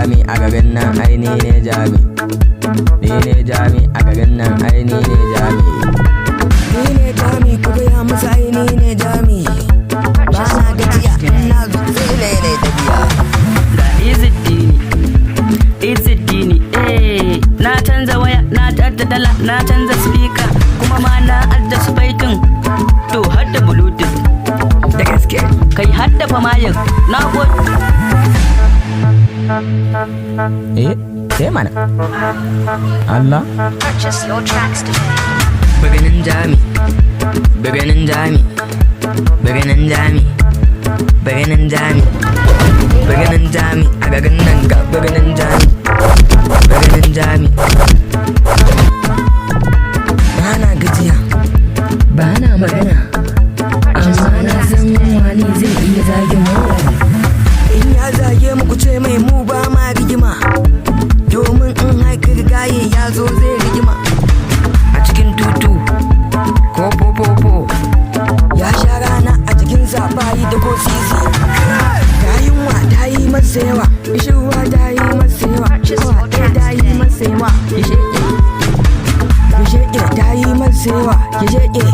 jami a garin nan ai ni ne jami. Ni ne jami a garin nan ai ni ne jami. Ni ne jami ku gaya musu ai ni ne jami. Ba na gajiya ina zai ne tafiya. Ga Izidini na canza waya na adda dala na canza speaker kuma ma na adda su baitin to hadda bluetooth Da gaske kai hadda famayin na gode. sai mana Allah. Purchase your tracks today. Birnin jami, birnin jami, birnin jami, birnin jami, birnin jami a garin nan ga birnin jami, birnin jami. Ba na gajiya, ba na magana, amma na san wani zai iya zagin wani. In ya zage muku ce mai mu ba ma rigima, domin in haikar gaye ya zo zai rigima. A cikin tutu ko popopo ya sha rana a cikin zabayi da ko sisi. Ta yunwa ta yi masa yawa, ishirwa ta yi masa yawa, yawa ɗaya ta yi masa yawa, yasheke ta yi masa yawa, yasheke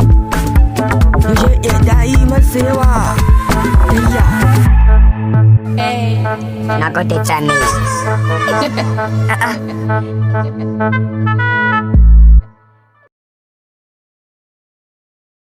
ta yi masa yawa. Tayya Now go to Chinese.